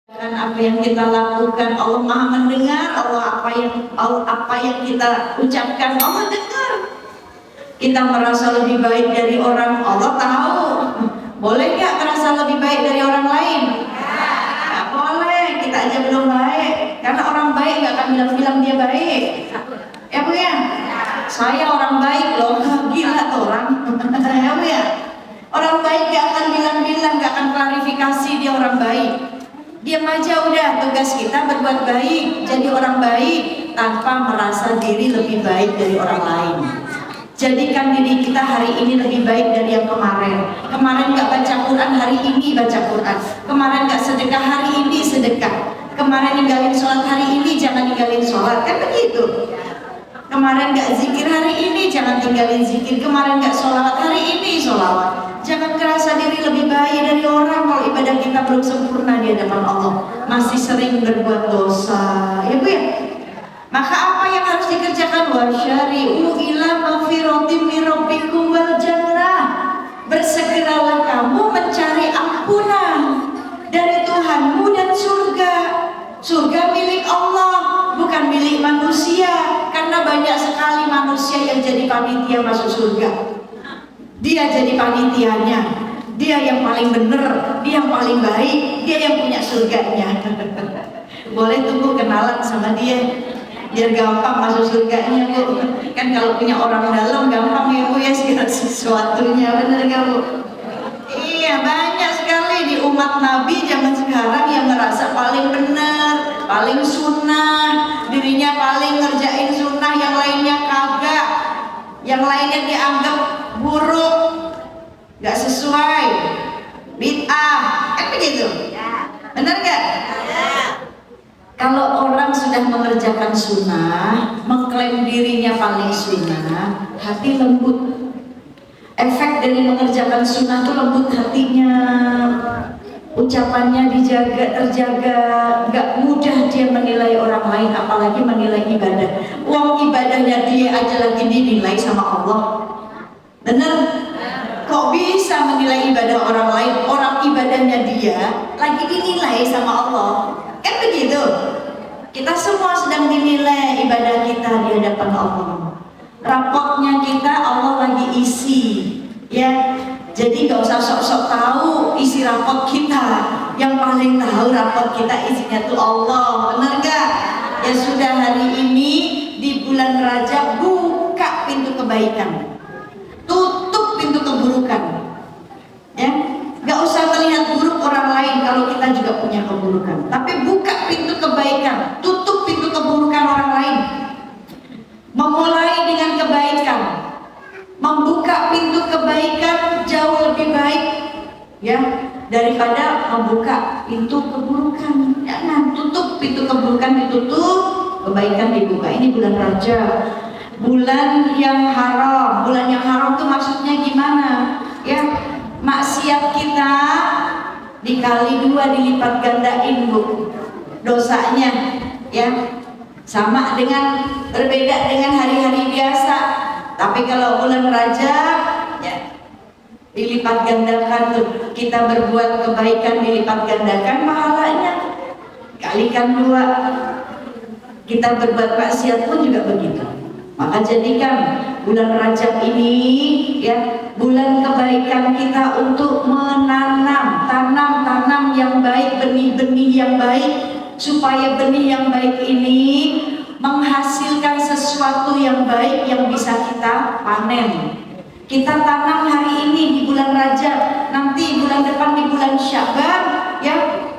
Dan apa yang kita lakukan, Allah Maha mendengar. Allah apa yang kita ucapkan, Allah dengar. Kita merasa lebih baik dari orang, Allah tahu. Boleh nggak merasa lebih baik dari orang lain? Nggak boleh. Kita aja belum baik. Karena orang baik nggak akan bilang-bilang dia baik. Ya Bu ya? Saya orang baik loh. Gila tuh orang. Ya Bu ya? Orang baik nggak akan bilang-bilang, nggak akan klarifikasi dia orang baik. Diam aja udah, tugas kita berbuat baik, jadi orang baik tanpa merasa diri lebih baik dari orang lain. Jadikan diri kita hari ini lebih baik dari yang kemarin. Kemarin gak baca Quran, hari ini baca Quran. Kemarin gak sedekah, hari ini sedekah. Kemarin ninggalin sholat, hari ini jangan ninggalin sholat. Kan begitu. Kemarin gak zikir, hari ini jangan tinggalin zikir. Kemarin gak sholawat, hari ini sholawat. Jangan kerasa diri lebih baik dari orang kalau ibadah kita belum sempurna di hadapan Allah. Masih sering berbuat dosa. Ya Bu ya? Maka apa yang harus dikerjakan? Wasyari'u ila maghfiratin min rabbikum wal jannah. Bersegeralah kamu mencari ampunan dari Tuhanmu dan surga. Surga milik Allah, bukan milik manusia. Karena banyak sekali manusia yang jadi panitia masuk surga. Dia jadi panitianya, dia yang paling benar, dia yang paling baik, dia yang punya surganya. Boleh tunggu kenalan sama dia, biar gampang masuk surganya Bu. Kan kalau punya orang dalam gampang ya Bu ya, segala sesuatunya, benar gak Bu? Iya, banyak sekali di umat Nabi zaman sekarang yang merasa paling benar, paling sunnah, dirinya paling ngerjain sunnah, yang lainnya kagak, yang lainnya dianggap buruk, gak sesuai, bid'ah, kan begitu? Benar gak? Kalau orang sudah mengerjakan sunnah, mengklaim dirinya paling sunnah, hati lembut. Efek dari mengerjakan sunnah itu lembut hatinya, ucapannya dijaga, terjaga, gak mudah dia menilai orang lain, apalagi menilai ibadah. Uang ibadahnya dia aja lagi dinilai sama Allah. Benar? Kok bisa menilai ibadah orang lain? Orang ibadahnya dia lagi dinilai sama Allah. Kan begitu? Kita semua sedang dinilai ibadah kita di hadapan Allah. Rapotnya kita Allah lagi isi, ya. Jadi gak usah sok-sok tahu isi rapot kita. Yang paling tahu rapot kita isinya tuh Allah. Benar gak? Ya sudah, hari ini di bulan Rajab buka pintu kebaikan, tutup pintu keburukan. Ya, gak usah melihat buruk orang lain kalau kita juga punya keburukan. Tapi buka pintu kebaikan, tutup pintu keburukan orang lain. Memulai dengan kebaikan, membuka pintu kebaikan jauh lebih baik, ya, daripada membuka pintu keburukan. Jangan tutup pintu keburukan, ditutup, kebaikan dibuka. Ini bulan Rajab, bulan yang haram. Bulan yang haram itu maksudnya gimana? Ya, maksiat kita dikali 2 dilipat gandain Bu dosanya, ya. Sama dengan, berbeda dengan hari-hari biasa. Tapi kalau bulan Rajab, ya, dilipat gandakan tuh. Kita berbuat kebaikan dilipat gandakan pahalanya, kalikan 2. Kita berbuat maksiat pun juga begitu. Maka jadikan bulan Rajab ini, ya, bulan kebaikan kita untuk menanam, tanam yang baik, benih-benih yang baik, supaya benih yang baik ini menghasilkan sesuatu yang baik yang bisa kita panen. Kita tanam hari ini di bulan Rajab, nanti bulan depan di bulan Sya'ban, ya,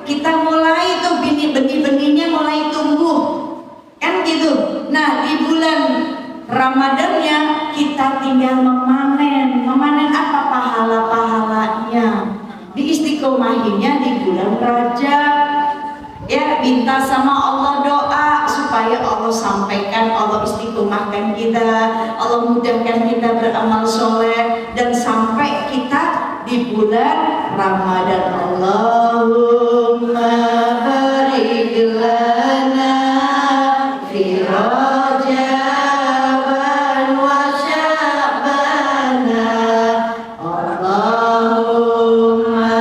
kita mulai tuh benih-benihnya mulai tumbuh, kan gitu. Nah, di bulan Ramadannya kita tinggal memanen apa? Pahala-pahalanya. Diistiqomahinya di bulan Rajab, ya. Minta sama Allah doa supaya Allah sampaikan, Allah istiqomahkan kita, Allah mudahkan kita beramal soleh, dan sampai kita di bulan Ramadan. Allahumma barik lana fi Rajaban wa Sya'bana. Allahumma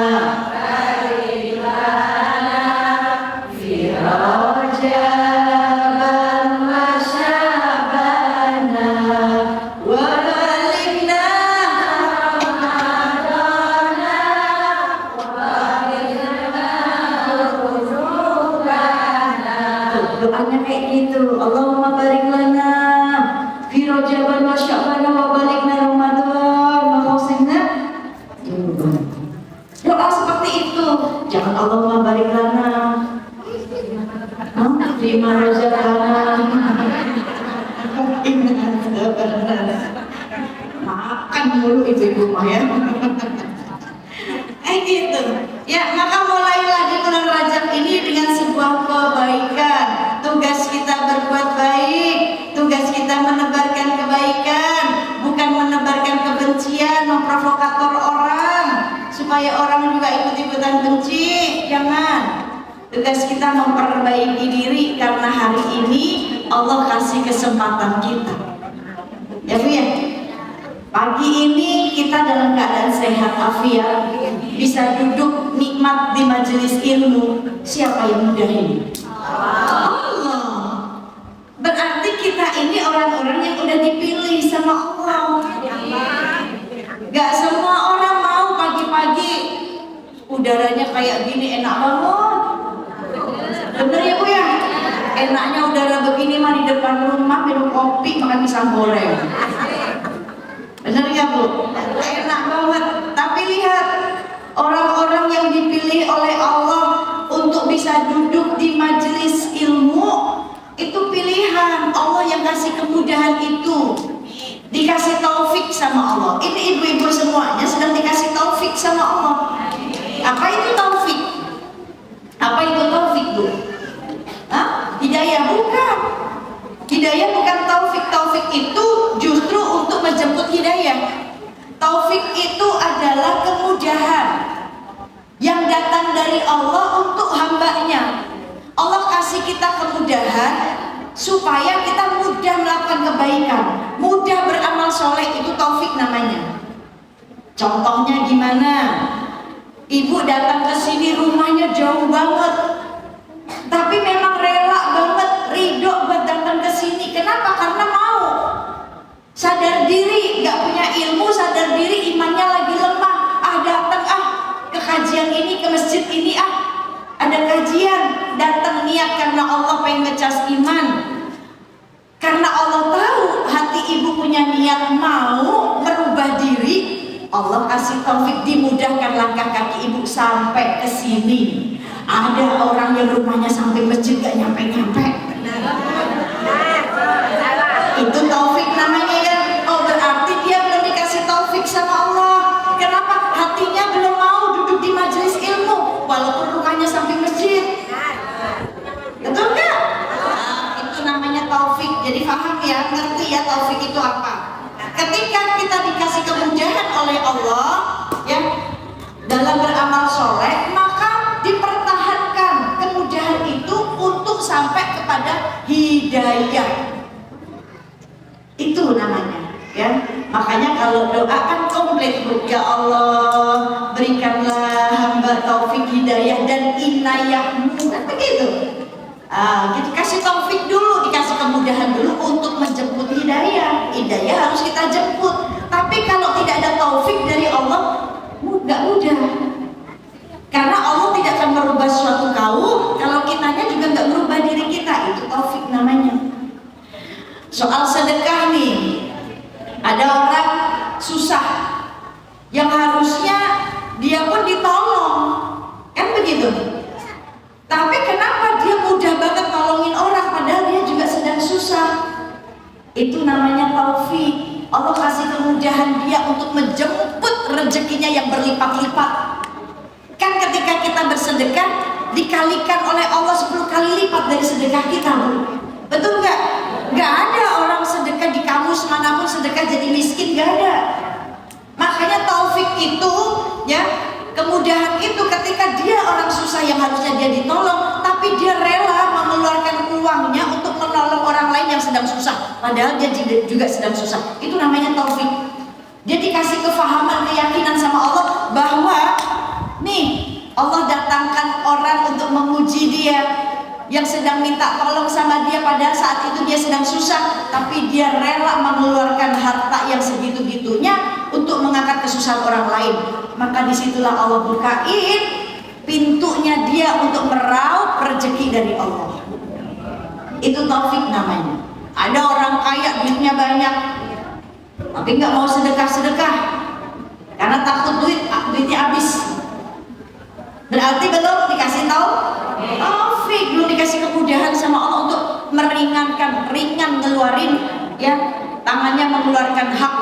barik lana Doanya kayak gitu. Allahumma barik lana fi Rajaban wa Sya'ban wa balikna Ramadan wa khawsinna. Doa seperti itu. Jangan Allahumma barik lana terima Rajaban makan mulu ibu-ibu mah ya. Gitu. Ya, maka mulailah di bulan Rajab ini dengan sebuah kebaikan. Tugas kita berbuat baik, tugas kita menebarkan kebaikan, bukan menebarkan kebencian, memprovokator orang supaya orang juga ikut-ikutan benci. Jangan. Tugas kita memperbaiki diri karena hari ini Allah kasih kesempatan kita. Ya Bu ya. Pagi ini kita dalam keadaan sehat afiat, bisa duduk nikmat di majelis ilmu. Siapa yang mudah ini? Allah. Berarti kita ini orang-orang yang udah dipilih sama Allah. Gak semua orang mau pagi-pagi udaranya kayak gini enak banget. Bener ya Bu ya? Enaknya udara begini mah di depan rumah minum kopi makan pisang goreng. Benar ya Bu? Enak banget. Tapi lihat, orang-orang yang dipilih oleh Allah untuk bisa duduk di majelis ilmu, itu pilihan Allah yang kasih kemudahan itu. Dikasih taufik sama Allah. Ini ibu-ibu semuanya sedang dikasih taufik sama Allah. Apa itu taufik? Apa itu taufik Bu? Hah? Hidayah bukan. Hidayah bukan taufik. Taufik itu justru untuk menjemput hidayah. Taufik itu adalah kemudahan yang datang dari Allah untuk hambanya. Allah kasih kita kemudahan supaya kita mudah melakukan kebaikan, mudah beramal soleh. Itu taufik namanya. Contohnya gimana? Ibu datang ke sini, rumahnya jauh banget, tapi memang rela banget, ridho buat datang ke sini. Kenapa? Karena mau. Sadar diri, gak punya ilmu, sadar diri imannya lagi lemah. Datang ke kajian ini, ke masjid ini ada kajian. Datang niat karena Allah pengen ngecas iman. Karena Allah tahu hati ibu punya niat mau merubah diri, Allah kasih taufik, dimudahkan langkah kaki ibu sampai ke sini. Ada orang yang rumahnya sampai masjid gak nyampe-nyampe. Itu taufik namanya ya. Oh, berarti dia belum dikasih taufik sama Allah. Kenapa? Hatinya belum mau duduk di majelis ilmu walaupun rumahnya sampai masjid. Betul nggak? Itu namanya taufik. Jadi paham ya, ngerti ya taufik itu apa? Ketika kita dikasih kemudahan oleh Allah ya dalam beramal soleh, maka dipertahankan kemudahan itu untuk sampai kepada hidayah. Itu namanya ya. Makanya kalau doa kan komplit Bu. Ya Allah, berikanlah hamba taufik hidayah dan inayahmu, kan begitu. Gitu, kasih taufik dulu, dikasih kemudahan dulu untuk menjemput hidayah. Hidayah harus kita jemput. Tapi kalau tidak ada taufik dari Allah, nggak mudah. Karena Allah tidak akan merubah suatu kaum kalau kitanya juga nggak merubah diri kita. Itu taufik namanya. Soal sedekah nih, ada orang susah yang harusnya dia pun ditolong, kan begitu. Tapi kenapa dia mudah banget nolongin orang padahal dia juga sedang susah? Itu namanya taufik. Allah kasih kemudahan dia untuk menjemput rezekinya yang berlipat-lipat. Kan ketika kita bersedekah dikalikan oleh Allah 10 kali lipat dari sedekah kita, Bu. Betul nggak? Nggak ada orang sedekah di kamus manapun sedekah jadi miskin, nggak ada. Makanya taufik itu ya, kemudahan itu ketika dia orang susah yang harusnya dia ditolong, tapi dia rela mengeluarkan uangnya untuk menolong orang lain yang sedang susah padahal dia juga sedang susah. Itu namanya taufik. Dia dikasih kefahaman, keyakinan sama Allah bahwa nih Allah datangkan orang untuk menguji dia. yang sedang minta tolong sama dia, pada saat itu dia sedang susah, tapi dia rela mengeluarkan harta yang segitu-gitunya untuk mengangkat kesusahan orang lain. Maka disitulah Allah bukain pintunya dia untuk meraup rezeki dari Allah. Itu taufik namanya. Ada orang kaya, duitnya banyak, tapi nggak mau sedekah-sedekah karena takut duitnya habis. Berarti belum dikasih taufik, belum dikasih kemudahan sama Allah untuk meringankan, ringan ngeluarin ya, tangannya mengeluarkan hak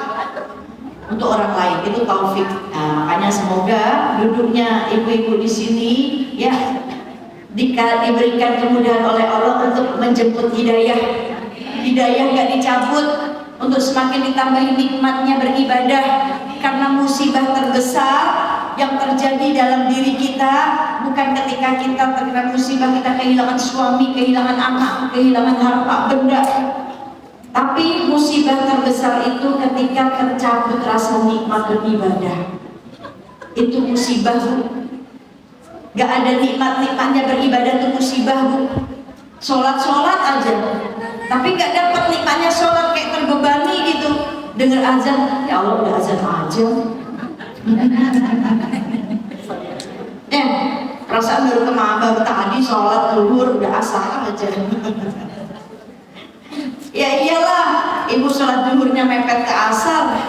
untuk orang lain. Itu taufik. Nah, makanya semoga duduknya ibu-ibu di sini ya diberikan kemudahan oleh Allah untuk menjemput hidayah. Hidayah gak dicabut, untuk semakin ditambahi nikmatnya beribadah. Karena musibah terbesar yang terjadi dalam diri kita bukan ketika kita terkena musibah, kita kehilangan suami, kehilangan anak, kehilangan harta benda, tapi musibah terbesar itu ketika tercabut rasa nikmat beribadah. Itu musibah, Bu. Gak ada nikmat-nikmatnya beribadah, itu musibah, Bu. Sholat aja, tapi gak dapat nikmatnya sholat, kayak terbebani gitu. Dengar azan, ya Allah udah azan aja. Perasaan baru tadi sholat zuhur udah asar aja. Ya iyalah, ibu sholat zuhurnya mepet ke asar.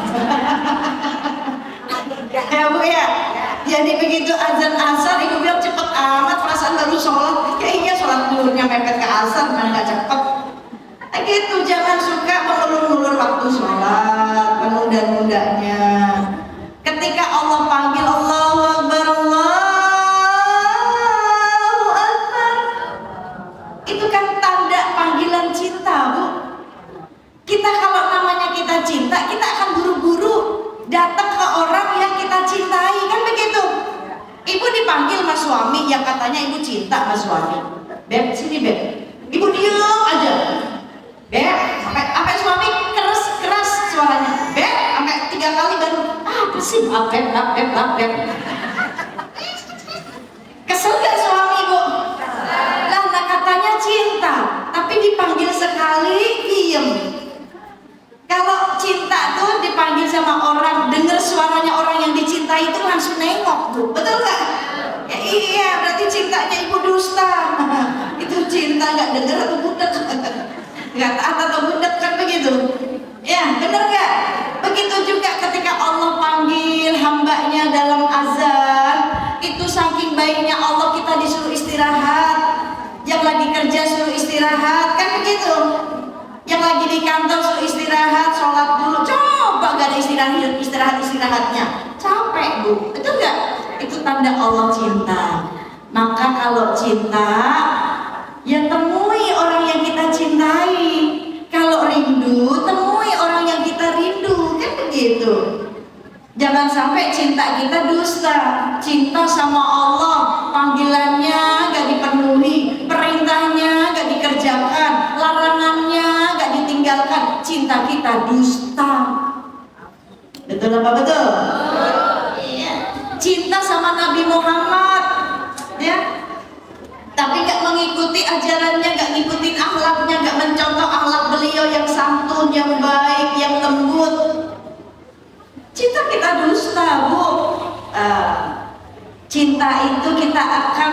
Ya Bu ya. Jadi begitu azan asar, ibu bilang cepet amat, perasaan baru sholat. Ya iya, sholat zuhurnya mepet ke asar, mana gak cepet. Gitu, jangan suka mengulur-ulur waktu sholat, menunda-nundanya. Ketika Allah panggil Allahu Akbar, Allahu Akbar, itu kan tanda panggilan cinta, Bu. Kita kalau namanya kita cinta, kita akan buru-buru datang ke orang yang kita cintai, kan begitu. Ibu dipanggil mas suami yang katanya ibu cinta mas suami. Beb, sini Beb. Ibu diam aja. Beb, sampai suami keras suaranya. Beb, sampai 3 kali baru apa sih? Beb. Kesel gak suami, Bu? Lah, katanya cinta, tapi dipanggil sekali diem. Kalau cinta tuh dipanggil sama orang, dengar suaranya orang yang dicintai itu langsung nengok, Bu. Betul gak? Ya iya, berarti cintanya ibu dusta. Itu cinta gak dengar atau budek? Gak taat atau budek, kan begitu? Ya, bener gak? Begitu juga ketika Allah panggil hambanya dalam azan, itu saking baiknya Allah, kita disuruh istirahat. Yang lagi kerja suruh istirahat, kan begitu? Yang lagi di kantor suruh istirahat, sholat dulu. Coba gak ada istirahatnya, capek, Bu. Itu gak? Itu tanda Allah cinta. Maka kalau cinta, ya temui orang yang kita cintai. Kalau rindu, temui orang yang kita rindu, kan begitu. Jangan sampai cinta kita dusta. Cinta sama Allah, panggilannya gak dipenuhi, perintahnya gak dikerjakan, larangannya gak ditinggalkan. Cinta kita dusta. Betul apa betul? Iya. Cinta sama Nabi Muhammad, ya, tapi gak mengikuti ajarannya, gak ngikutin akhlaknya, gak mencontoh akhlak beliau yang santun, yang baik, yang lembut. Cinta kita dusta, Bu. Cinta itu kita akan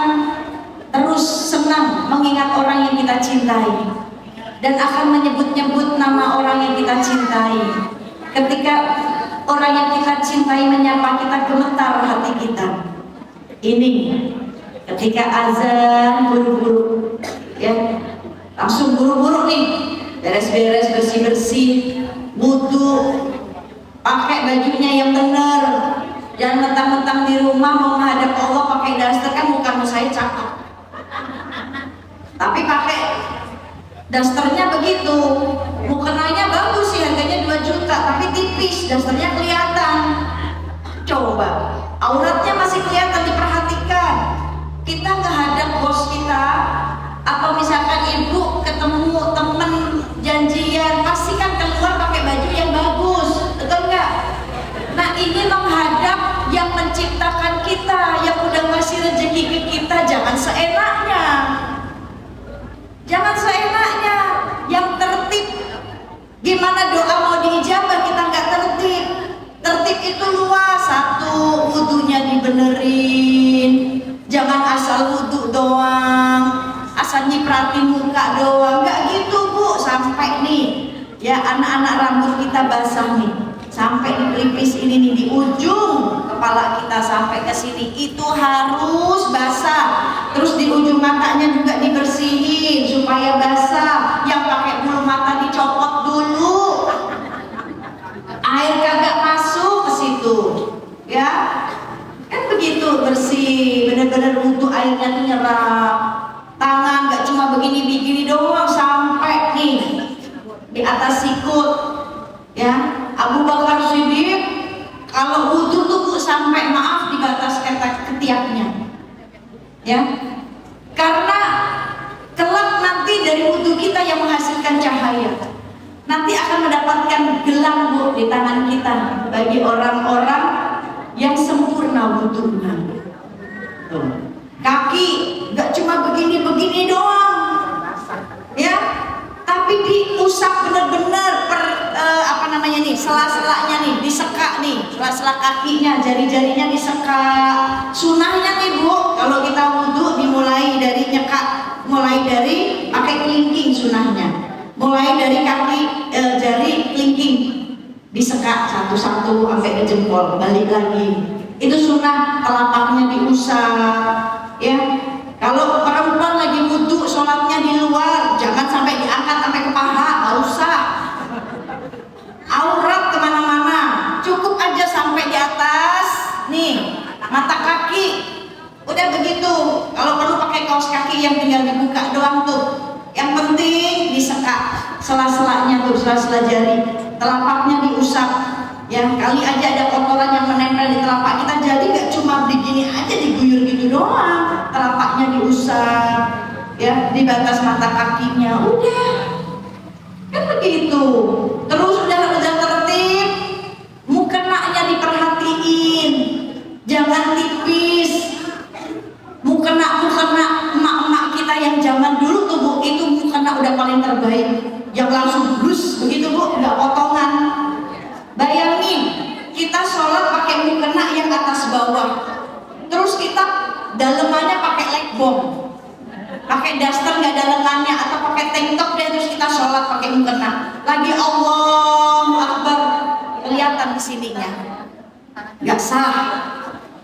terus senang mengingat orang yang kita cintai, dan akan menyebut-nyebut nama orang yang kita cintai. Ketika orang yang kita cintai menyapa kita, gemetar hati kita. Ini ketika azan buru-buru, ya, langsung buru-buru nih, beres-beres, bersih-bersih, wudu, pakai bajunya yang benar. Jangan mentang-mentang di rumah mau menghadap Allah pakai daster, kan muka saya cakep, tapi pakai dasternya begitu, mukenanya bagus sih, harganya 2 juta, tapi tipis, dasternya kelihatan. Coba, auratnya masih kelihatan, diperhatikan. Kita menghadap bos kita, atau misalkan ibu ketemu temen janjian, pasti kan keluar pakai baju yang bagus, betul nggak? Nah, ini menghadap yang menciptakan kita, yang udah ngasih rezeki ke kita, jangan seenaknya. nyipratin muka doang, nggak gitu Bu. Sampai nih ya anak-anak rambut kita basah nih, sampai di pelipis ini nih, di ujung kepala kita sampai ke sini itu harus basah. Terus di ujung matanya juga dibersihin supaya basah. Yang pakai bulu mata dicopot dulu, air kagak masuk ke situ ya kan, begitu bersih, bener-bener wudhu airnya tuh nyerap. Tangan gak cuma begini-begini doang, sampai nih di atas sikut ya. Abu Bakar Siddiq kalau wudhu tuh Bu, sampai maaf di batas ketiaknya ya, karena kelak nanti dari wudhu kita yang menghasilkan cahaya nanti akan mendapatkan gelang Bu di tangan kita bagi orang-orang yang sempurna wudhunya. Kaki gak cuma begini-begini doang ya, tapi diusap bener-bener apa namanya nih, sela-selanya nih disekak nih, sela-sela kakinya, jari-jarinya disekak. Sunahnya nih Bu, kalau kita wudhu dimulai dari nyekak, mulai dari pakai kelingking sunahnya, mulai dari kaki jari kelingking disekak satu-satu sampai ke jempol, balik lagi. Itu sunnah, telapaknya diusap ya. Kalau perempuan lagi wudhu sholatnya di luar, jangan sampai diangkat sampai ke paha, nggak usah. Aurat kemana-mana, cukup aja sampai di atas nih mata kaki, udah begitu. Kalau perlu pakai kaos kaki yang tinggal dibuka doang tuh, yang penting disekak sela-selanya tuh, sela-sela jari, telapaknya diusap ya. Kali aja ada kotoran yang menempel di telapak kita, jadi gak cuma begini aja diguyur gitu doang, telapaknya diusap ya, di batas mata kakinya, udah kan begitu. Terus udah tertib, mukenanya diperhatiin, jangan tipis. Mukena emak-emak kita yang zaman dulu tuh Bu, itu mukena udah paling terbaik, yang langsung brus begitu Bu, nggak potongan. Bayangin kita sholat pakai mukena yang atas bawah, terus kita dalemannya pakai legbong, pakai daster nggak ada lengannya, atau pakai tank top deh, terus kita sholat pakai mukena lagi, Allahu Akbar, kelihatan kesininya, nggak sah.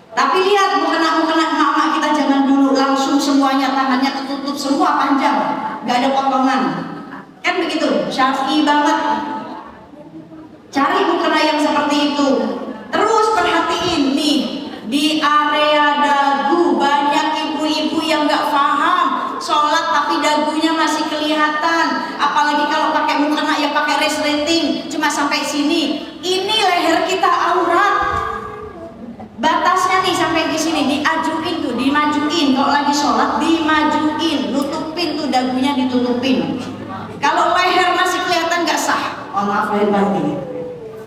Tapi lihat mukena emak-emak kita zaman dulu, langsung semuanya tangannya ketutup semua, panjang, nggak ada potongan, kan begitu, syar'i banget. Cari mukena yang seperti itu. Terus perhatiin nih, di area dagu banyak ibu-ibu yang nggak paham sholat tapi dagunya masih kelihatan. Apalagi kalau pakai mukena yang pakai resleting cuma sampai sini. Ini leher kita aurat. Batasnya nih sampai di sini, diajuin tuh, dimajuin. Kalau lagi sholat dimajuin, nutupin tuh dagunya, ditutupin. Kalau leher masih kelihatan nggak sah. Oh maaf lahir batin.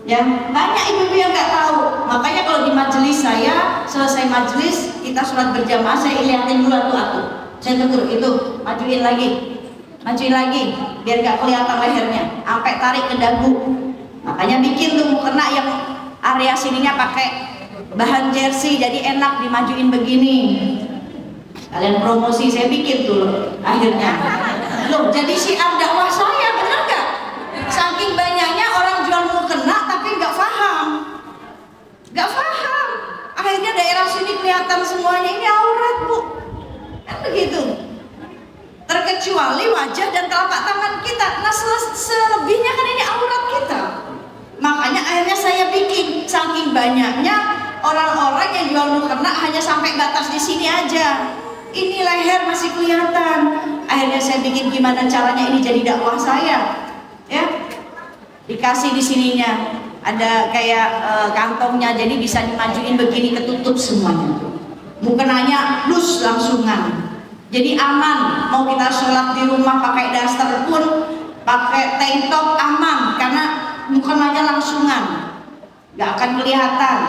Ya, banyak ibu-ibu yang nggak tahu. Makanya kalau di majelis saya, selesai majelis kita sholat berjamaah, saya lihatin dulu atuh. Saya tegur itu, majuin lagi, biar nggak kelihatan lehernya, sampai tarik ke dagu. Makanya bikin tuh mukena yang area sininya pakai bahan jersey, jadi enak dimajuin begini. Kalian promosi, saya bikin tuh akhirnya. Loh, jadi syiar dakwah saya, bener nggak? Saking banyaknya orang jual mukena tapi nggak paham. Akhirnya daerah sini kelihatan semuanya, ini aurat Bu, kan begitu. Terkecuali wajah dan telapak tangan kita. Nah selebihnya kan ini aurat kita. Makanya akhirnya saya bikin, saking banyaknya orang-orang yang jual mukena hanya sampai batas di sini aja. Ini leher masih kelihatan. Akhirnya saya bikin gimana caranya ini jadi dakwah saya. Ya, dikasih di sininya ada kayak kantongnya, jadi bisa dimajuin begini, ketutup semuanya. Mukenanya lus langsungan. Jadi aman. Mau kita sholat di rumah pakai daster pun, pakai tank top aman, karena mukenanya langsungan, nggak akan kelihatan.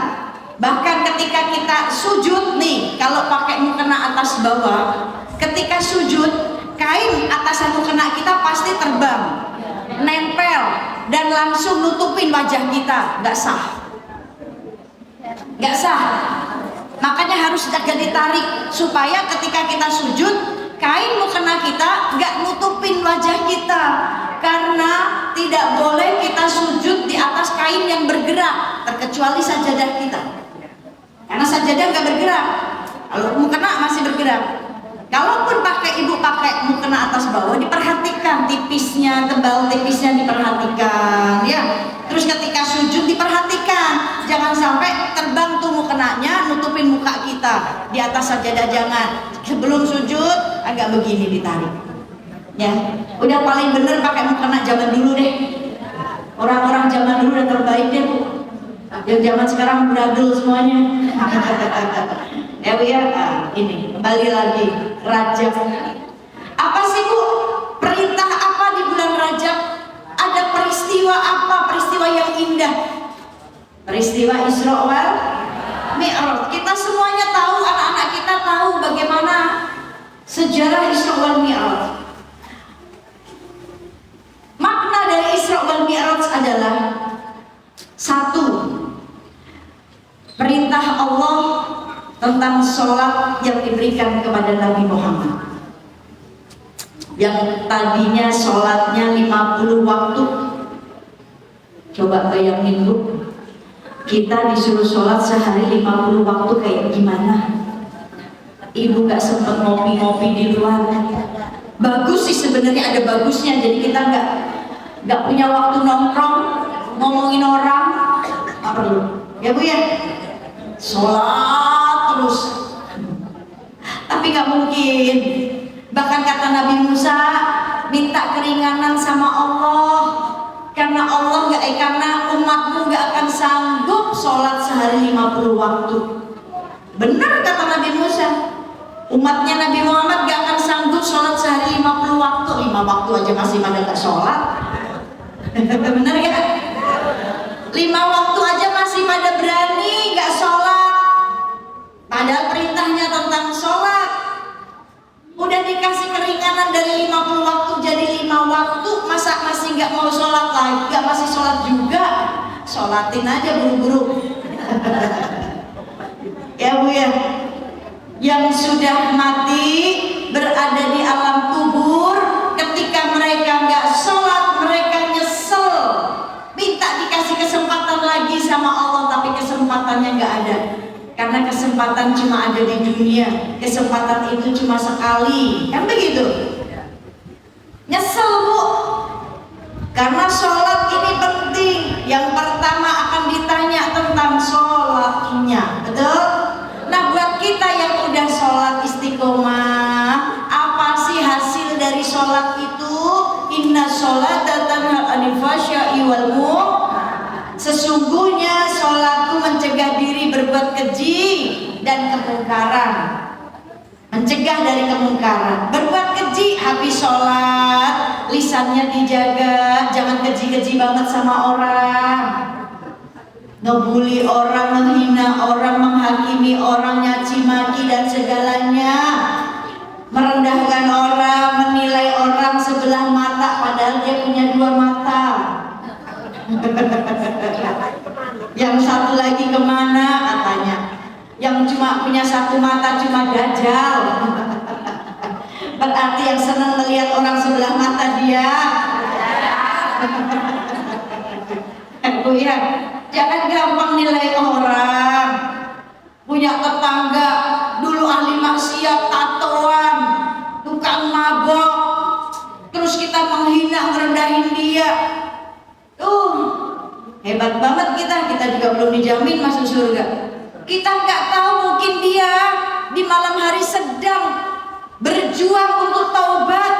Bahkan ketika kita sujud nih, kalau pakai mukena atas bawah, ketika sujud kain atasan mukena kita pasti terbang, nempel dan langsung nutupin wajah kita, nggak sah. Makanya harus agak ditarik supaya ketika kita sujud kain mukena kita nggak nutupin wajah kita, karena tidak boleh kita sujud di atas kain yang bergerak, terkecuali sajadah kita, karena sajadah nggak bergerak. Kalau mukena masih bergerak. Kalaupun ibu pakai mukena atas bawah, diperhatikan tipisnya, tebal tipisnya diperhatikan, ya. Terus ketika sujud diperhatikan, jangan sampai terbang tuh mukenanya nutupin muka kita di atas sajadah, jangan. Sebelum sujud agak begini ditarik, ya. Udah paling bener pakai mukena zaman dulu deh. Orang-orang zaman dulu udah terbaik deh, Bu. Yang zaman sekarang beradul semuanya. Ya Bu ya, ini kembali lagi Rajab. Apa sih Bu? Perintah apa di bulan Rajab? Ada peristiwa apa? Peristiwa yang indah. Peristiwa Isra wal Mi'raj. Kita semuanya tahu, anak-anak kita tahu bagaimana sejarah Isra wal Mi'raj. Makna dari Isra wal Mi'raj adalah satu, perintah Allah tentang sholat yang diberikan kepada Nabi Muhammad, yang tadinya sholatnya 50 waktu. Coba bayangin Bu, kita disuruh sholat sehari 50 waktu kayak gimana? Ibu gak sempet ngopi-ngopi di luar. Bagus sih sebenarnya, ada bagusnya. Jadi kita gak punya waktu nongkrong ngomongin orang, gak perlu, ya Bu ya. Sholat terus, tapi nggak mungkin. Bahkan kata Nabi Musa, minta keringanan sama Allah, karena umatmu nggak akan sanggup sholat sehari 50 waktu. Benar kata Nabi Musa, umatnya Nabi Muhammad nggak akan sanggup sholat sehari 50 waktu. 5 waktu aja masih pada nggak sholat. Benar ya? 5 waktu aja masih pada berani nggak sholat. Padahal perintahnya tentang sholat. Udah dikasih keringanan dari 50 waktu jadi 5 waktu, masa masih nggak mau sholat lagi? Nggak masih sholat juga? Sholatin aja buru-buru. Ya Bu ya. Yang sudah mati berada di alam kubur, ketika mereka nggak sholat, mereka nyesel, minta dikasih kesempatan lagi sama Allah, tapi kesempatannya nggak ada. Karena kesempatan cuma ada di dunia, kesempatan itu cuma sekali, kan begitu? Nyesel Bu, karena sholat ini penting. Yang pertama akan ditanya tentang sholatnya, betul? Nah buat kita yang udah sholat istiqomah, apa sih hasil dari sholat itu? Inna sholata tanha 'anil fahsya'i wal munkar. Sesungguhnya sholatku mencegah diri berbuat keji dan kemungkaran. Mencegah dari kemungkaran. Berbuat keji, habis sholat lisannya dijaga, jangan keji-keji banget sama orang, ngebully orang, menghina orang, menghakimi orang, nyaci maki dan segalanya, merendahkan orang, menilai orang sebelah mata padahal dia punya 2 mata. Yang satu lagi kemana katanya, yang cuma punya 1 mata cuma dajjal. Berarti yang senang melihat orang sebelah mata dia. Bu ya, jangan gampang nilai orang. Punya tetangga dulu ahli maksiat, tatoan, tukang mabok, terus kita menghina, merendahin dia. Hebat banget kita juga belum dijamin masuk surga. Kita nggak tahu, mungkin dia di malam hari sedang berjuang untuk taubat.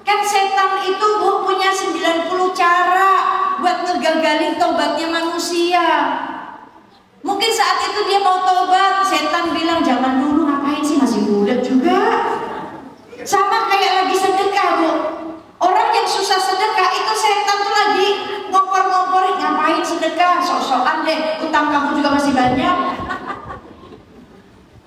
Kan setan itu Bu punya 90 cara buat ngegagalin taubatnya manusia. Mungkin saat itu dia mau taubat, setan bilang jangan dulu, ngapain sih masih muda juga. Sama kayak lagi sedekah Bu. Orang yang susah sedekah itu setan tuh lagi ngompor-ngomporin, ngapain sedekah, sok-sokan deh, utang kamu juga masih banyak.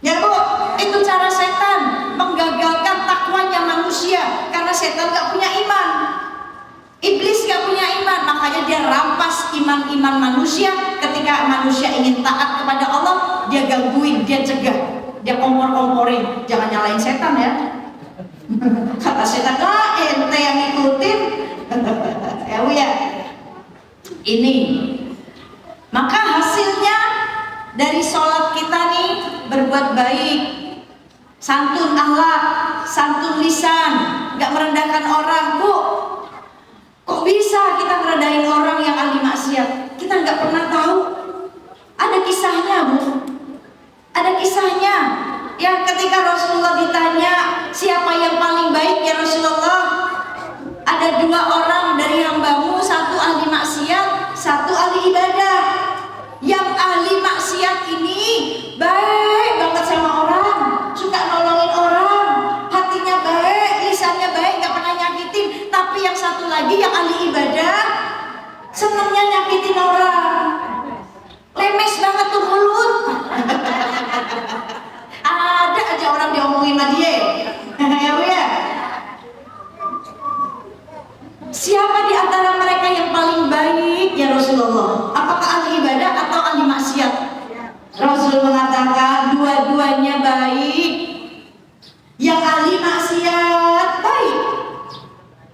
Ya Bu, itu cara setan menggagalkan takwanya manusia, karena setan gak punya iman. Iblis gak punya iman, makanya dia rampas iman-iman manusia. Ketika manusia ingin taat kepada Allah, dia gangguin, dia cegah, dia kompor-komporin. Jangan nyalain setan ya. Kata setan, ente yang ngikutin. Ya Bu ya. Ini. Maka hasilnya dari sholat kita nih berbuat baik, santun akhlak, santun lisan, nggak merendahkan orang. Bu, kok bisa kita merendahin orang yang ahli maksiat? Kita nggak pernah tahu. Ada kisahnya Bu, ada kisahnya. Ya ketika Rasulullah ditanya siapa yang paling baik ya Rasulullah, ada 2 orang dari hambamu, satu ahli maksiat, satu ahli ibadah. Yang ahli maksiat ini baik banget sama orang, suka nolongin orang, hatinya baik, lisannya baik, gak pernah nyakitin. Tapi yang satu lagi yang ahli ibadah, senengnya nyakitin orang, lemes banget tuh mulut. Ada aja orang diomongin sama dia. Ya Bu ya. Siapa di antara mereka yang paling baik ya Rasulullah? Apakah ahli ibadah atau ahli maksiat? Rasul mengatakan dua-duanya baik. Yang ahli maksiat baik.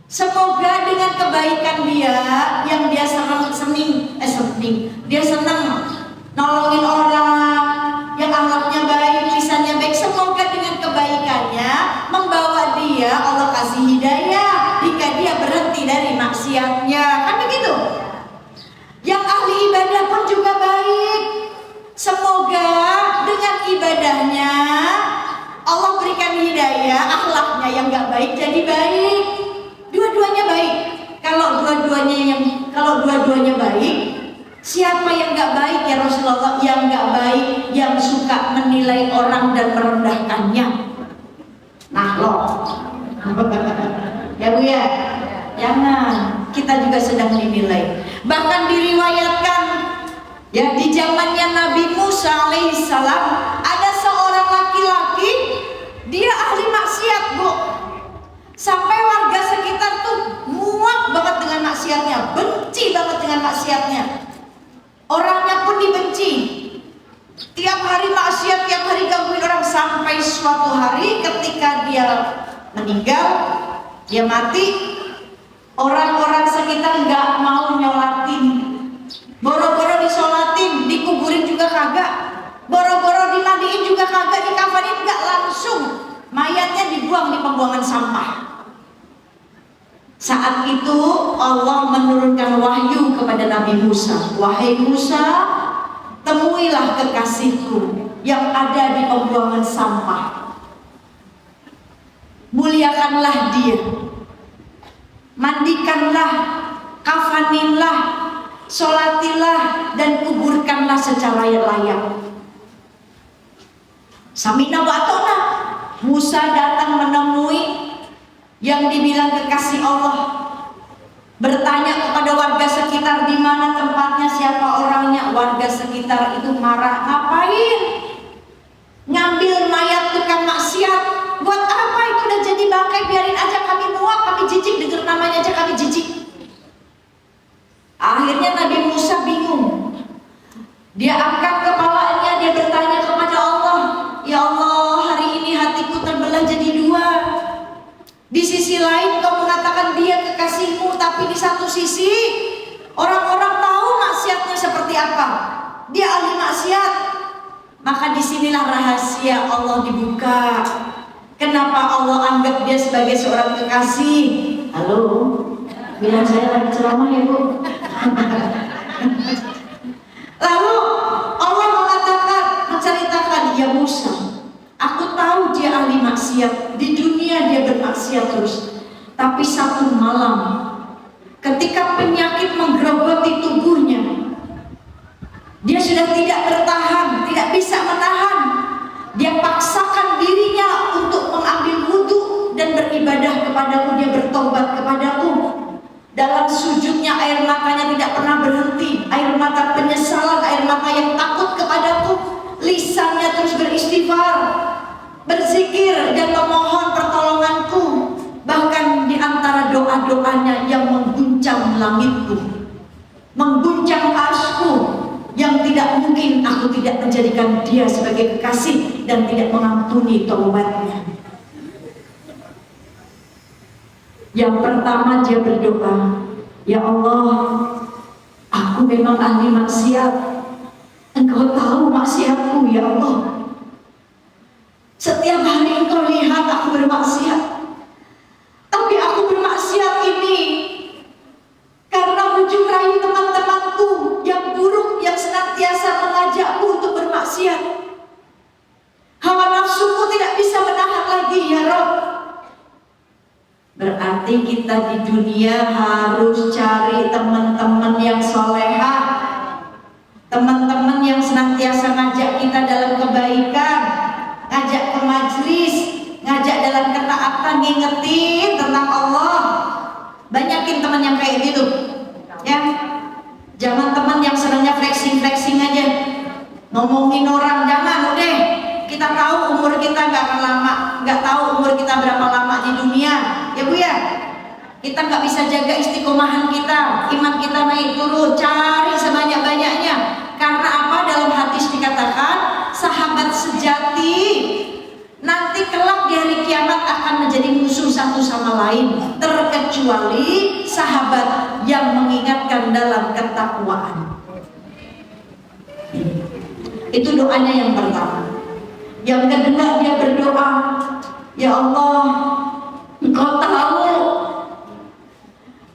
Semoga dengan kebaikan dia, yang dia dia senang nolongin orang, yang akhlaknya baik, lisannya baik, semoga dengan kebaikannya membawa dia, Allah kasih hidayah jika dia berhenti dari maksiatnya. Kan begitu? Yang ahli ibadah pun juga baik. Semoga dengan ibadahnya Allah berikan hidayah, akhlaknya yang gak baik jadi baik. Dua-duanya baik. Kalau dua-duanya baik, siapa yang gak baik ya Rasulullah? Yang gak baik, yang suka menilai orang dan merendahkannya. Nah loh. Ya Bu ya, jangan. Kita juga sedang dinilai. Bahkan diriwayatkan ya di zamannya Nabi Musa alaihissalam ada seorang laki-laki, dia ahli maksiat Bu. Sampai warga sekitar tuh muak banget dengan maksiatnya, benci banget dengan maksiatnya. Orangnya pun dibenci. Tiap hari maksiat, tiap hari gangguin orang, sampai suatu hari ketika dia meninggal, dia mati, orang-orang sekitar nggak mau nyolatin. Boro-boro disolatin, dikuburin juga kagak. Boro-boro dimandiin juga kagak, dikafanin nggak, langsung mayatnya dibuang di pembuangan sampah. Saat itu Allah menurunkan wahyu kepada Nabi Musa. Wahai Musa, temuilah kekasihku yang ada di pembuangan sampah. Muliakanlah dia, mandikanlah, kafaninlah, sholatilah, dan kuburkanlah secara layak. Samina wa atona. Musa datang menemui yang dibilang kekasih Allah, bertanya kepada warga sekitar di mana tempatnya, siapa orangnya. Warga sekitar itu marah, ngapain ngambil mayat tukang maksiat? Buat apa itu, udah jadi bangkai, biarin aja, kami muak, kami jijik, dengar namanya aja kami jijik. Akhirnya Nabi Musa bingung. Dia angkat kepalanya, dia bertanya kepada Allah, ya Allah, hari ini hatiku terbelah jadi 2. Di sisi lain kau mengatakan dia kekasihmu, tapi di satu sisi orang-orang tahu maksiatnya seperti apa. Dia ahli maksiat. Maka disinilah rahasia Allah dibuka. Kenapa Allah anggap dia sebagai seorang kekasih? Halo, bilang saya lagi ceramah ya Bu. Lalu Allah mengatakan, menceritakan, ya Musa, aku tahu dia ahli maksiat. Di dunia dia bermaksiat terus. Tapi satu malam, ketika penyakit menggerogoti tubuhnya, dia sudah tidak bertahan, tidak bisa menahan. Dia paksakan dirinya untuk mengambil wudhu dan beribadah kepadaku. Dia bertobat kepadaku. Dalam sujudnya air matanya tidak pernah berhenti. Air mata penyesalan, air mata yang takut kepadaku. Lisannya terus beristighfar, berzikir dan memohon pertolonganku. Bahkan di antara doa-doanya yang mengguncang langitku, mengguncang arsy-Ku, yang tidak mungkin aku tidak menjadikan dia sebagai kekasih dan tidak mengampuni taubatnya. Yang pertama dia berdoa, ya Allah, aku memang ahli maksiat. Engkau tahu maksiatku ya Allah. Setiap hari Engkau lihat aku bermaksiat. Tapi aku bermaksiat ini karena bujuk rayu teman-temanku yang buruk, yang senantiasa mengajakku untuk bermaksiat. Hawa nafsuku tidak bisa menahan lagi ya Rabb. Berarti kita di dunia harus cari teman-teman yang solehah, teman-teman yang senantiasa ngajak kita dalam kebaikan, ngajak ke majlis, ngajak dalam ketaatan, ngingetin tentang Allah. Banyakin teman yang kayak gitu ya. Jangan teman yang senangnya flexing-flexing aja, ngomongin orang. Jangan, udah. Kita tahu umur kita gak akan lama, gak tahu umur kita berapa lama di dunia ya Bu ya. Kita gak bisa jaga istiqomahan kita, iman kita naik turun. Cari sebanyak-banyaknya. Karena apa? Dalam hadis dikatakan sahabat sejati nanti kelak di hari kiamat akan menjadi musuh satu sama lain, terkecuali sahabat yang mengingatkan dalam ketakwaan. Itu doanya yang pertama. Yang kedua dia berdoa, ya Allah, Engkau tahu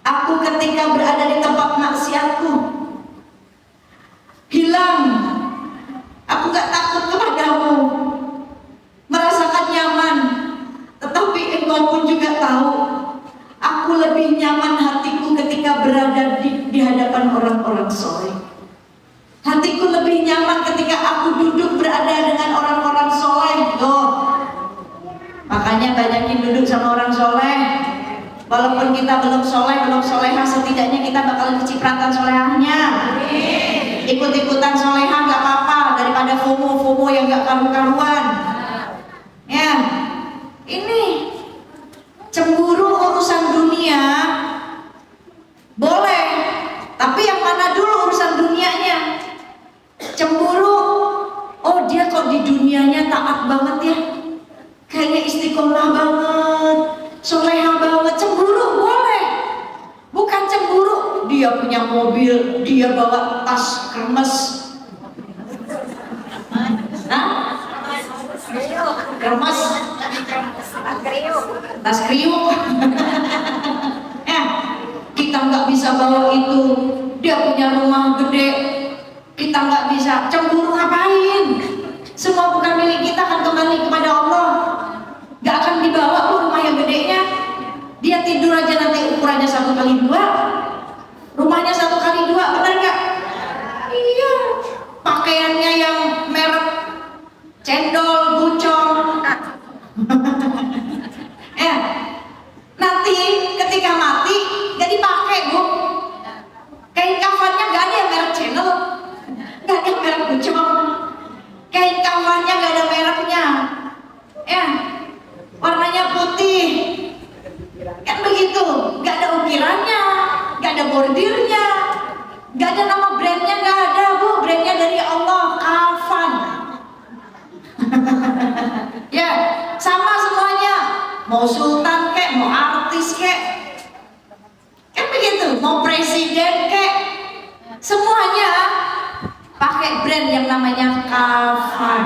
aku ketika berada di tempat maksiatku hilang, aku gak takut kepadamu, merasakan nyaman. Tetapi Engkau pun juga tahu aku lebih nyaman hatiku ketika berada di hadapan orang-orang soleh. Hatiku lebih nyaman ketika aku duduk berada dengan orang-orang soleh. Loh, makanya banyakin duduk sama orang soleh. Walaupun kita belum soleh, belum solehah, setidaknya kita bakal kecipratan solehahnya. Ikut-ikutan solehah gak apa-apa, daripada FOMO yang gak karu-karuan. Ya, ini cemburu urusan dunia boleh, tapi yang mana dulu urusan dunianya? Cemburu, oh dia kok di dunianya taat banget ya, kayaknya istiqomah banget, solehah banget. Cemburu boleh. Bukan cemburu dia punya mobil, dia bawa tas kremes. Hah? Kremes, tas kriuk. Kita nggak bisa bawa itu. Dia punya rumah gede, kita nggak bisa. Cemburu ngapain? Semua bukan milik kita, akan kembali kepada Allah. Nggak akan dibawa tuh rumah yang gedenya. Dia tidur aja nanti ukurannya 1x2, rumahnya 1x2, benar nggak? Iya. Pakaiannya yang merek cendol, bucong. Nanti ketika mati nggak dipakai Bu. Kain kafannya nggak ada yang merek cendol, nggak ada yang merek bucong. Kain kafannya nggak ada mereknya, warnanya putih, kan begitu. Nggak ada ukirannya, nggak ada bordirnya, nggak ada nama brandnya, nggak ada Bu. Brandnya dari Allah, kafan. Ya, sama semuanya. Mau sultan kek, mau artis kek, kan begitu. Mau presiden kek, semuanya pakai brand yang namanya kafan.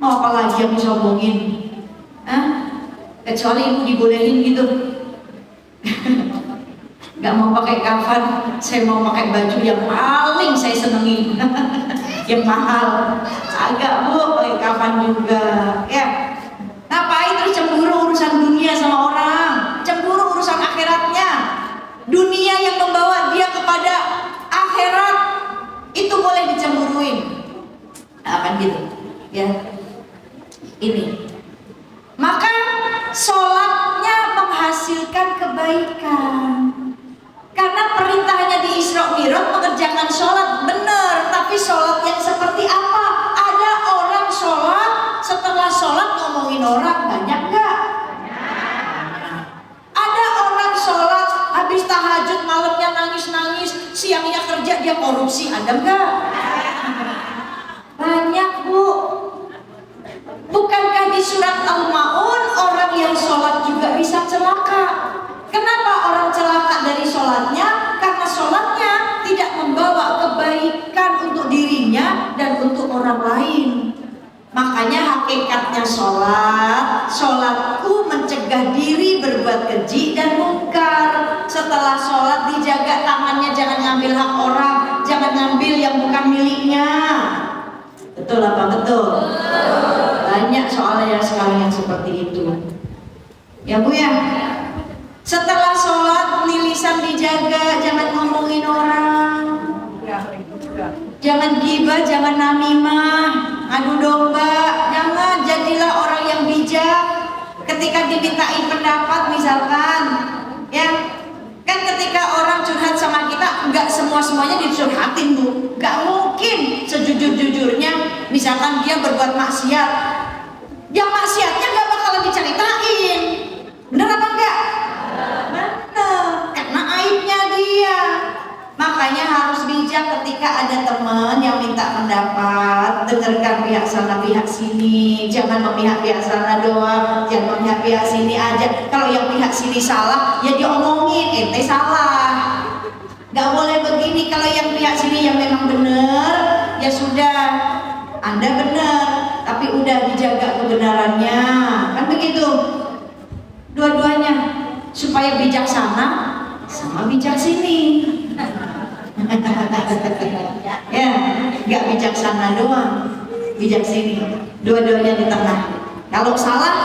Mau apa lagi yang bisa omongin? Kecuali ibu dibolehin gitu. Gak mau pakai kafan, saya mau pakai baju yang paling saya senengin. Yang mahal. Agak Bu, pakai kafan juga. Ya. Ngapain terus cemburu urusan dunia sama orang? Cemburu urusan akhiratnya. Dunia yang membawa dia kepada akhirat itu boleh dicemburuin. Kan gitu. Ya. Ini. Maka sholatnya menghasilkan kebaikan. Karena perintahnya di Isra Mi'raj mengerjakan sholat, benar. Tapi sholat yang seperti apa? Ada orang sholat, setelah sholat ngomongin orang, banyak gak? Ada orang sholat, habis tahajud malamnya nangis-nangis, siangnya kerja dia korupsi, ada gak? Banyak Bu. Bukankah di surat Al-Ma'un orang yang sholat juga bisa celaka? hakikatnya sholat, sholatku mencegah diri berbuat keji dan mungkar. Setelah sholat dijaga tangannya, jangan ngambil hak orang, jangan ngambil yang bukan miliknya. Betul apa betul? Banyak soalnya sekarang yang seperti itu. Ya Bu ya. Setelah sholat lisan dijaga, jangan ngomongin orang, jangan gibah, jangan namimah, adu domba, jangan. Jadilah orang yang bijak. Ketika dimintain pendapat misalkan, ya kan ketika orang curhat sama kita, nggak semuanya dicurhatin Bu, nggak mungkin sejujur-jujurnya. Misalkan dia berbuat maksiat, yang maksiatnya nggak bakalan diceritain, bener apa enggak? Bener, karena aibnya dia. Makanya harus bijak ketika ada teman yang minta pendapat, dengarkan pihak sana pihak sini, jangan memihak pihak sana doang, jangan memihak pihak sini aja. Kalau yang pihak sini salah, ya diomongin, ente salah. Gak boleh begini. Kalau yang pihak sini yang memang benar, ya sudah, Anda benar, tapi udah dijaga kebenarannya, kan begitu. Dua-duanya supaya bijaksana sama bijak sini. Ya, nggak bijaksana doang, bijak sini. Dua-duanya di tengah. Kalau salah,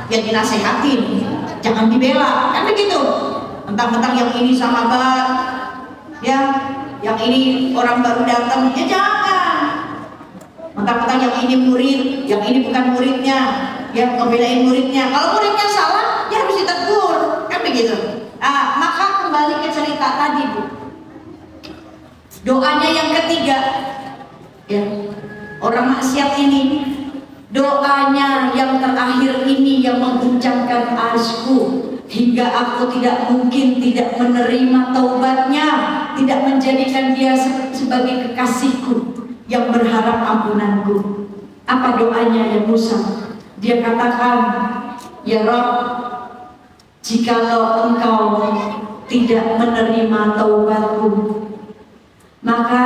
ya dinasehatin, jangan dibela, kan begitu. Mentang-mentang yang ini sahabat, ya, yang ini orang baru datang, ya jangan. Mentang-mentang yang ini murid, yang ini bukan muridnya, ya ngebelain muridnya. Kalau muridnya salah, ya harus ditegur, kan begitu. Maka kembali ke cerita tadi Bu. Doanya yang ketiga, ya, orang maksiat ini, doanya yang terakhir ini yang menguncangkan arsku, hingga aku tidak mungkin tidak menerima taubatnya, tidak menjadikan dia sebagai kekasihku yang berharap ampunanku. Apa doanya ya Musa? Dia katakan, ya Rabb, jikalau engkau tidak menerima taubatku, maka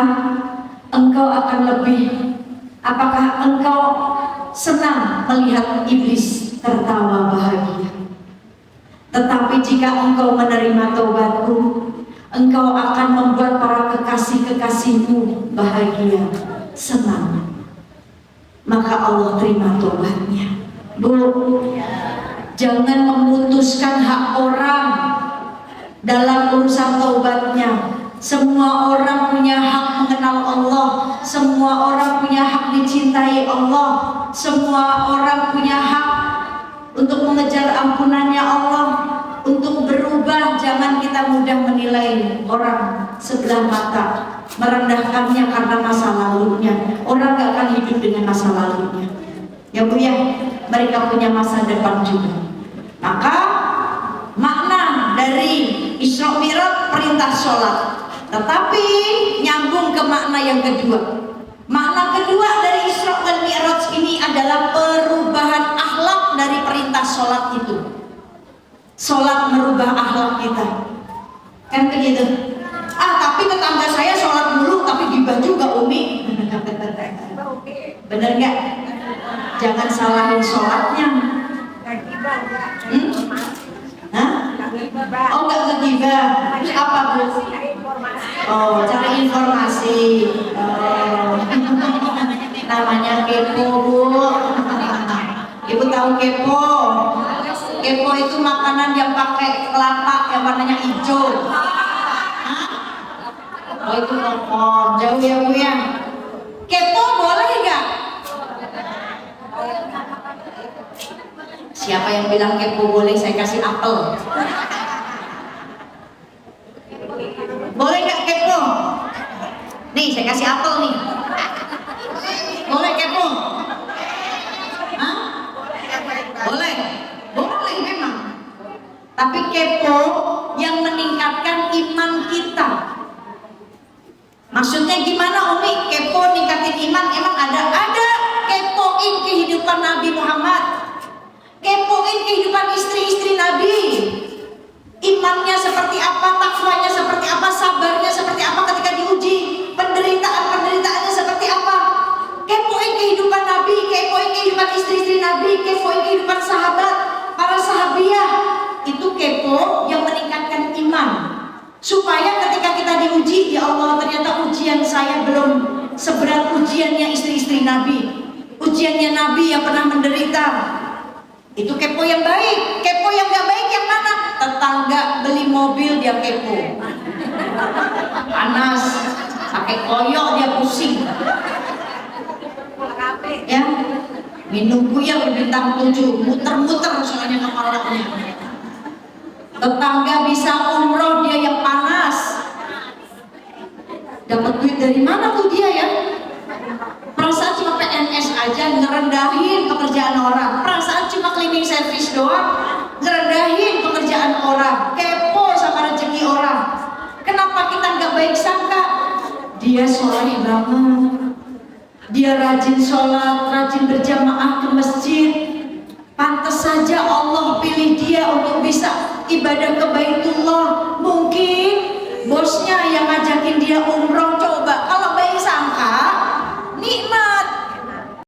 engkau akan lebih, apakah engkau senang melihat iblis tertawa bahagia? Tetapi jika engkau menerima taubatku, engkau akan membuat para kekasih-kekasihmu bahagia, senang. Maka Allah terima taubatnya. Bu, jangan memutuskan hak orang dalam urusan taubatnya. Semua orang punya hak mengenal Allah, semua orang punya hak dicintai Allah, semua orang punya hak untuk mengejar ampunannya Allah, untuk berubah. Jangan kita mudah menilai orang sebelah mata, merendahkannya karena masa lalunya. Orang gak akan hidup dengan masa lalunya, ya Bu ya. Mereka punya masa depan juga. Maka makna dari Isra Mi'raj perintah sholat, tetapi nyambung ke makna yang kedua. Makna kedua dari Isra dan Mi'raj ini adalah perubahan akhlak dari perintah sholat itu. Sholat merubah akhlak kita, kan begitu. Tapi tetangga saya sholat dulu tapi gibah juga Umi. Bener nggak? Jangan salahin sholatnya. Oh nggak ngegibah. Apa Bu? Oh, cari informasi. Namanya kepo Bu. Ibu tahu kepo? Kepo itu makanan yang pakai kelapa yang warnanya hijau. Oh itu kokon, jauh ya Bu ya. Kepo boleh nggak? Siapa yang bilang kepo boleh? Saya kasih apel. Boleh nggak kepo? Nih saya kasih apel nih. Boleh kepo? Hah? Boleh? Boleh memang. Tapi kepo yang meningkatkan iman kita. Maksudnya gimana Umi? Kepo ningkatin iman? Emang ada? Ada. Kepoin kehidupan Nabi Muhammad, kepoin kehidupan istri-istri Nabi, imannya seperti apa, takwanya seperti apa, sabarnya seperti apa ketika diuji, penderitaannya seperti apa. Kepoin kehidupan Nabi, kepoin kehidupan istri-istri Nabi. seberat ujiannya istri-istri Nabi, ujiannya Nabi yang pernah menderita. Itu kepo yang baik. Kepo yang gak baik yang mana? Tetangga beli mobil dia kepo, panas, pakai koyok dia pusing, ya, minum kuyang bintang 7, muter-muter soalnya kepalanya. Tetangga bisa umroh dia yang panas. Dapat duit dari mana tuh dia ya? Perasaan cuma PNS aja ngerendahin pekerjaan orang. Perasaan cuma cleaning service doang ngerendahin pekerjaan orang. Kepo sama rezeki orang. Kenapa kita nggak baik sangka? Dia soleh banget, dia rajin sholat, rajin berjamaah ke masjid. Pantas saja Allah pilih dia untuk bisa ibadah ke Baitullah. Mungkin bosnya yang ngajakin dia umroh. Coba kalau